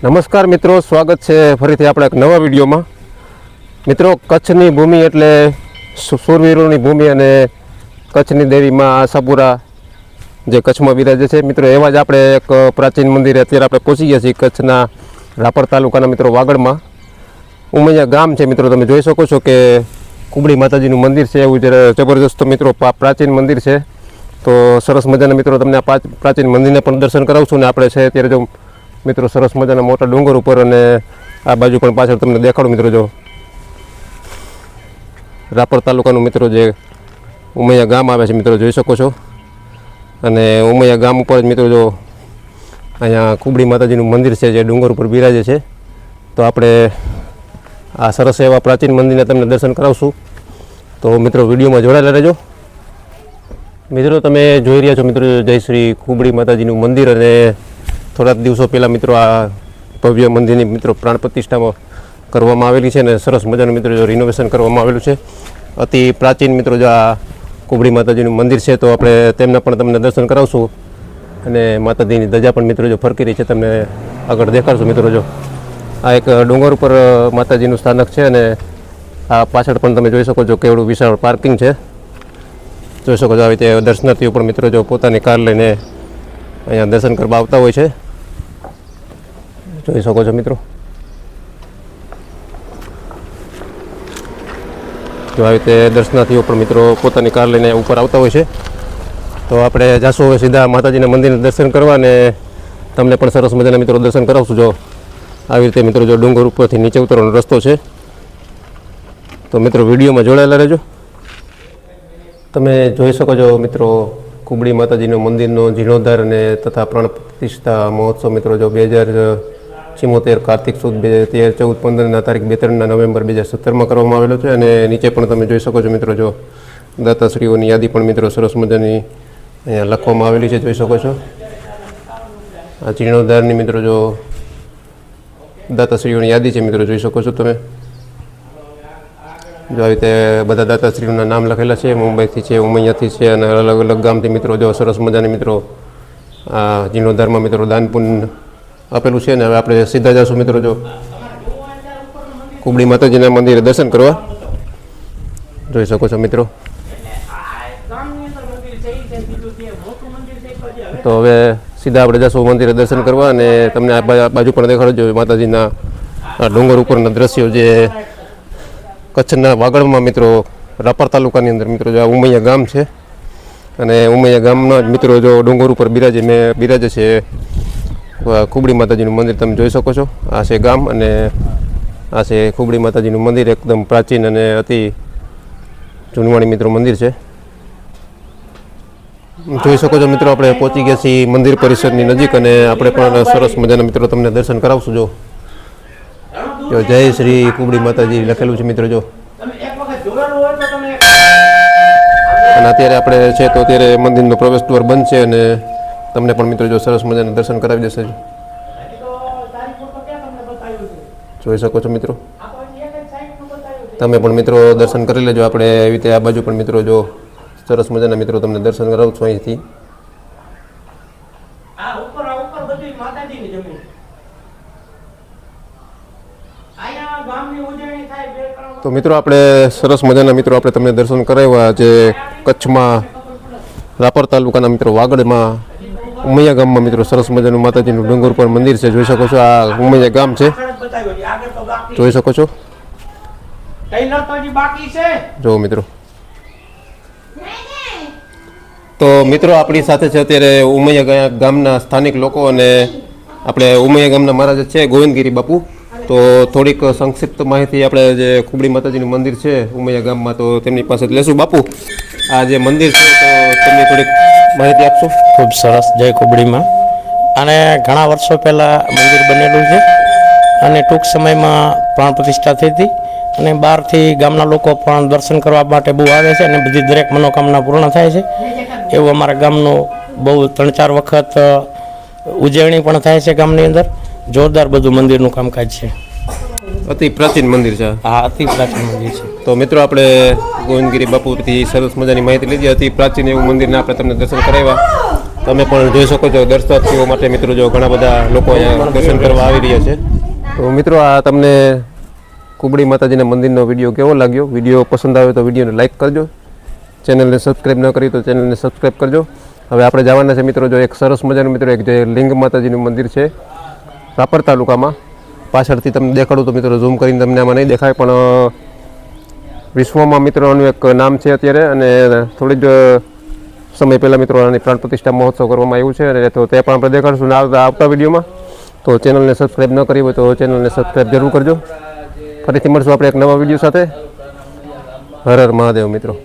નમસ્કાર મિત્રો, સ્વાગત છે ફરીથી આપણે એક નવા વિડીયોમાં. મિત્રો, કચ્છની ભૂમિ એટલે શૂરવીરોની ભૂમિ અને કચ્છની દેવીમાં આશાપુરા જે કચ્છમાં બિરાજે છે. મિત્રો, એવા જ આપણે એક પ્રાચીન મંદિરે અત્યારે આપણે પહોંચી ગયા છીએ કચ્છના રાપર તાલુકાના મિત્રો વાગડમાં. ઉમૈયા ગામ છે મિત્રો, તમે જોઈ શકો છો કે કુબડી માતાજીનું મંદિર છે. એવું જબરજસ્ત મિત્રો પ્રાચીન મંદિર છે. તો સરસ મજાના મિત્રો તમને આ પ્રાચીન મંદિરને પણ દર્શન કરાવશું. ને આપણે છે અત્યારે જો મિત્રો સરસ મજાના મોટા ડુંગર ઉપર અને આ બાજુ પણ પાછળ તમને દેખાડું મિત્રો, જો રાપર તાલુકાનું મિત્રો જે ઉમૈયા ગામ આવે છે મિત્રો, જોઈ શકો છો. અને ઉમૈયા ગામ ઉપર જ મિત્રો જો અહીંયા કુબડી માતાજીનું મંદિર છે જે ડુંગર ઉપર બિરાજે છે. તો આપણે આ સરસ એવા પ્રાચીન મંદિરને તમને દર્શન કરાવશું. તો મિત્રો વિડીયોમાં જોડાયેલા રહેજો. મિત્રો તમે જોઈ રહ્યા છો મિત્રો જય શ્રી કુબડી માતાજીનું મંદિર. અને થોડાક દિવસો પહેલાં મિત્રો આ ભવ્ય મંદિરની મિત્રો પ્રાણ પ્રતિષ્ઠામાં કરવામાં આવેલી છે. અને સરસ મજાનું મિત્રો જો રિનોવેશન કરવામાં આવેલું છે. અતિ પ્રાચીન મિત્રો જો આ કુબડી માતાજીનું મંદિર છે. તો આપણે તેમના પણ તમને દર્શન કરાવશું. અને માતાજીની ધજા પણ મિત્રો જો ફરકી રહી છે, તમને આગળ દેખાડશું મિત્રો. જો આ એક ડુંગર ઉપર માતાજીનું સ્થાનક છે. અને આ પાછળ પણ તમે જોઈ શકો છો કેવડું વિશાળ પાર્કિંગ છે. જોઈ શકો છો આવી રીતે દર્શનાર્થીઓ પણ મિત્રો જો પોતાની કાર લઈને અહીંયા દર્શન કરવા આવતા હોય છે. જોઈ શકો છો મિત્રો. જો આવી રીતે દર્શનાર્થીઓ પણ મિત્રો પોતાની કાર લઈને ઉપર આવતા હોય છે. તો આપણે જાશું હવે સીધા માતાજીના મંદિરને દર્શન કરવા. અને તમને પણ સરસ મજાના મિત્રો દર્શન કરાવશું. જો આવી રીતે મિત્રો જો ડુંગર ઉપરથી નીચે ઉતરવાનો રસ્તો છે. તો મિત્રો વિડીયોમાં જોડાયેલા રહેજો. તમે જોઈ શકો છો મિત્રો કુબડી માતાજીનું મંદિરનો જીર્ણોદ્ધાર અને તથા પ્રાણ પ્રતિષ્ઠા મહોત્સવ મિત્રો જો 2074 કાર્તિક સુદ 13, 14, 15ના તારીખ 2-3 નવેમ્બર 2017માં કરવામાં આવેલો છે. અને નીચે પણ તમે જોઈ શકો છો મિત્રો જો દાતાશ્રીઓની યાદી પણ મિત્રો સરસ મજાની અહીંયા લખવામાં આવેલી છે. જોઈ શકો છો આ જીર્ણોદ્ધારની મિત્રો જો દાતાશ્રીઓની યાદી છે મિત્રો, જોઈ શકો છો તમે. જો આવી રીતે બધા દાતાશ્રીઓના નામ લખેલા છે. મુંબઈથી છે, ઉમૈયાથી છે અને અલગ અલગ ગામથી મિત્રો જો સરસ મજાની મિત્રો આ જીર્ણોદ્ધારમાં મિત્રો દાન પુણ્ય આપેલું છે. ને હવે આપણે સીધા જઈશું મિત્રો જો કુબડી માતાજીના મંદિરે દર્શન કરવા. જોઈ શકો છો મિત્રો. તો હવે સીધા આપણે જઈશું મંદિરે દર્શન કરવા. અને તમને આ બાજુ પણ દેખાડજો માતાજીના આ ડુંગર ઉપરના દ્રશ્યો જે કચ્છના વાગડમાં મિત્રો રાપર તાલુકાની અંદર મિત્રો જો આ ઉમૈયા ગામ છે. અને ઉમૈયા ગામના જ મિત્રો જો ડુંગર ઉપર બિરાજે છે કુબડી માતાજીનું મંદિર. તમે જોઈ શકો છો આ છે ગામ અને આ છે કુબડી માતાજીનું મંદિર. એકદમ પ્રાચીન અને અતિ જૂનવાણી મિત્રો મંદિર છે. જોઈ શકો છો મિત્રો આપણે પહોંચી ગયા છીએ મંદિર પરિસરની નજીક. અને આપણે પણ સરસ મજાના મિત્રો તમને દર્શન કરાવશું. જો જય શ્રી કુબડી માતાજી લખેલું છે મિત્રો જો. અને અત્યારે આપણે છે તો અત્યારે મંદિરનો પ્રવેશ દ્વાર બંધ છે. અને તમને પણ મિત્રો જો સરસ મજાના દર્શન કરાવી દેશે. જોઈ શકો છો મિત્રો. તમે પણ મિત્રો દર્શન કરી લેજો. આપણે એવી રીતે આ બાજુ પણ મિત્રો જો સરસ મજાના મિત્રો તમને દર્શન કરાવું છું અહીંથી. તો મિત્રો આપણે સરસ મજાના મિત્રો આપણે તમને દર્શન કરાવ્યા જે કચ્છમાં રાપર તાલુકાના મિત્રો વાગડમાં ઉમૈયા ગામમાં મિત્રો સરસ મજાનું માતાજીનું ડુંગર પર મંદિર છે. જોઈ શકો છો આ ઉમૈયા ગામ છે. જોઈ શકો છો જો મિત્રો. તો મિત્રો આપણી સાથે છે અત્યારે ઉમૈયા ગામના સ્થાનિક લોકો. અને આપણે ઉમૈયા ગામના મહારાજ છે ગોવિંદગીરી બાપુ. તો થોડીક સંક્ષિપ્ત માહિતી આપણે જે કુબડી માતાજીનું મંદિર છે ઉમૈયા ગામમાં તો તેમની પાસે લેશું. બાપુ, આ જે મંદિર છે તો તેમની થોડીક માહિતી આપશો? ખૂબ સરસ. જય કુબડીમાં. અને ઘણા વર્ષો પહેલાં મંદિર બનેલું છે અને ટૂંક સમયમાં પ્રાણ પ્રતિષ્ઠા થઈ હતી. અને બહારથી ગામના લોકો પણ દર્શન કરવા માટે બહુ આવે છે અને બધી દરેક મનોકામના પૂર્ણ થાય છે. એવું અમારા ગામનું બહુ 3-4 વખત ઉજવણી પણ થાય છે ગામની અંદર. જોરદાર બધું મંદિરનું કામકાજ છે. અતિ પ્રાચીન મંદિર છે. હા, અતિ પ્રાચીન મંદિર છે. તો મિત્રો આપણે ગોવિંદગીરી બાપુથી સરસ મજાની માહિતી લીધી. અતિ પ્રાચીન એવું મંદિરને આપણે તમને દર્શન કરાવ્યા. તમે પણ જોઈ શકો છો દર્શનાર્થીઓ માટે મિત્રો જો ઘણા બધા લોકો અહીંયા દર્શન કરવા આવી રહ્યા છે. તો મિત્રો આ તમને કુબડી માતાજીના મંદિરનો વિડીયો કેવો લાગ્યો? વિડીયો પસંદ આવે તો વિડીયોને લાઇક કરજો. ચેનલને સબસ્ક્રાઈબ ન કરી તો ચેનલને સબસ્ક્રાઈબ કરજો. હવે આપણે જવાના છે મિત્રો જો એક સરસ મજાનું મિત્રો એક જે લિંગ માતાજીનું મંદિર છે રાપર તાલુકામાં. પાછળથી તમને દેખાડું તો મિત્રો ઝૂમ કરીને તમને આમાં નહીં દેખાય, પણ વિશ્વમાં મિત્રોનું એક નામ છે અત્યારે. અને થોડી જ સમય પહેલાં મિત્રો આની પ્રાણ પ્રતિષ્ઠા મહોત્સવ કરવામાં આવ્યું છે, અને તો તે પણ આપણે દેખાડશું ને આવતા વિડીયોમાં. તો ચેનલને સબસ્ક્રાઈબ ન કરી હોય તો ચેનલને સબસ્ક્રાઈબ જરૂર કરજો. ફરીથી મળશું આપણે એક નવા વિડીયો સાથે. હર હર મહાદેવ મિત્રો.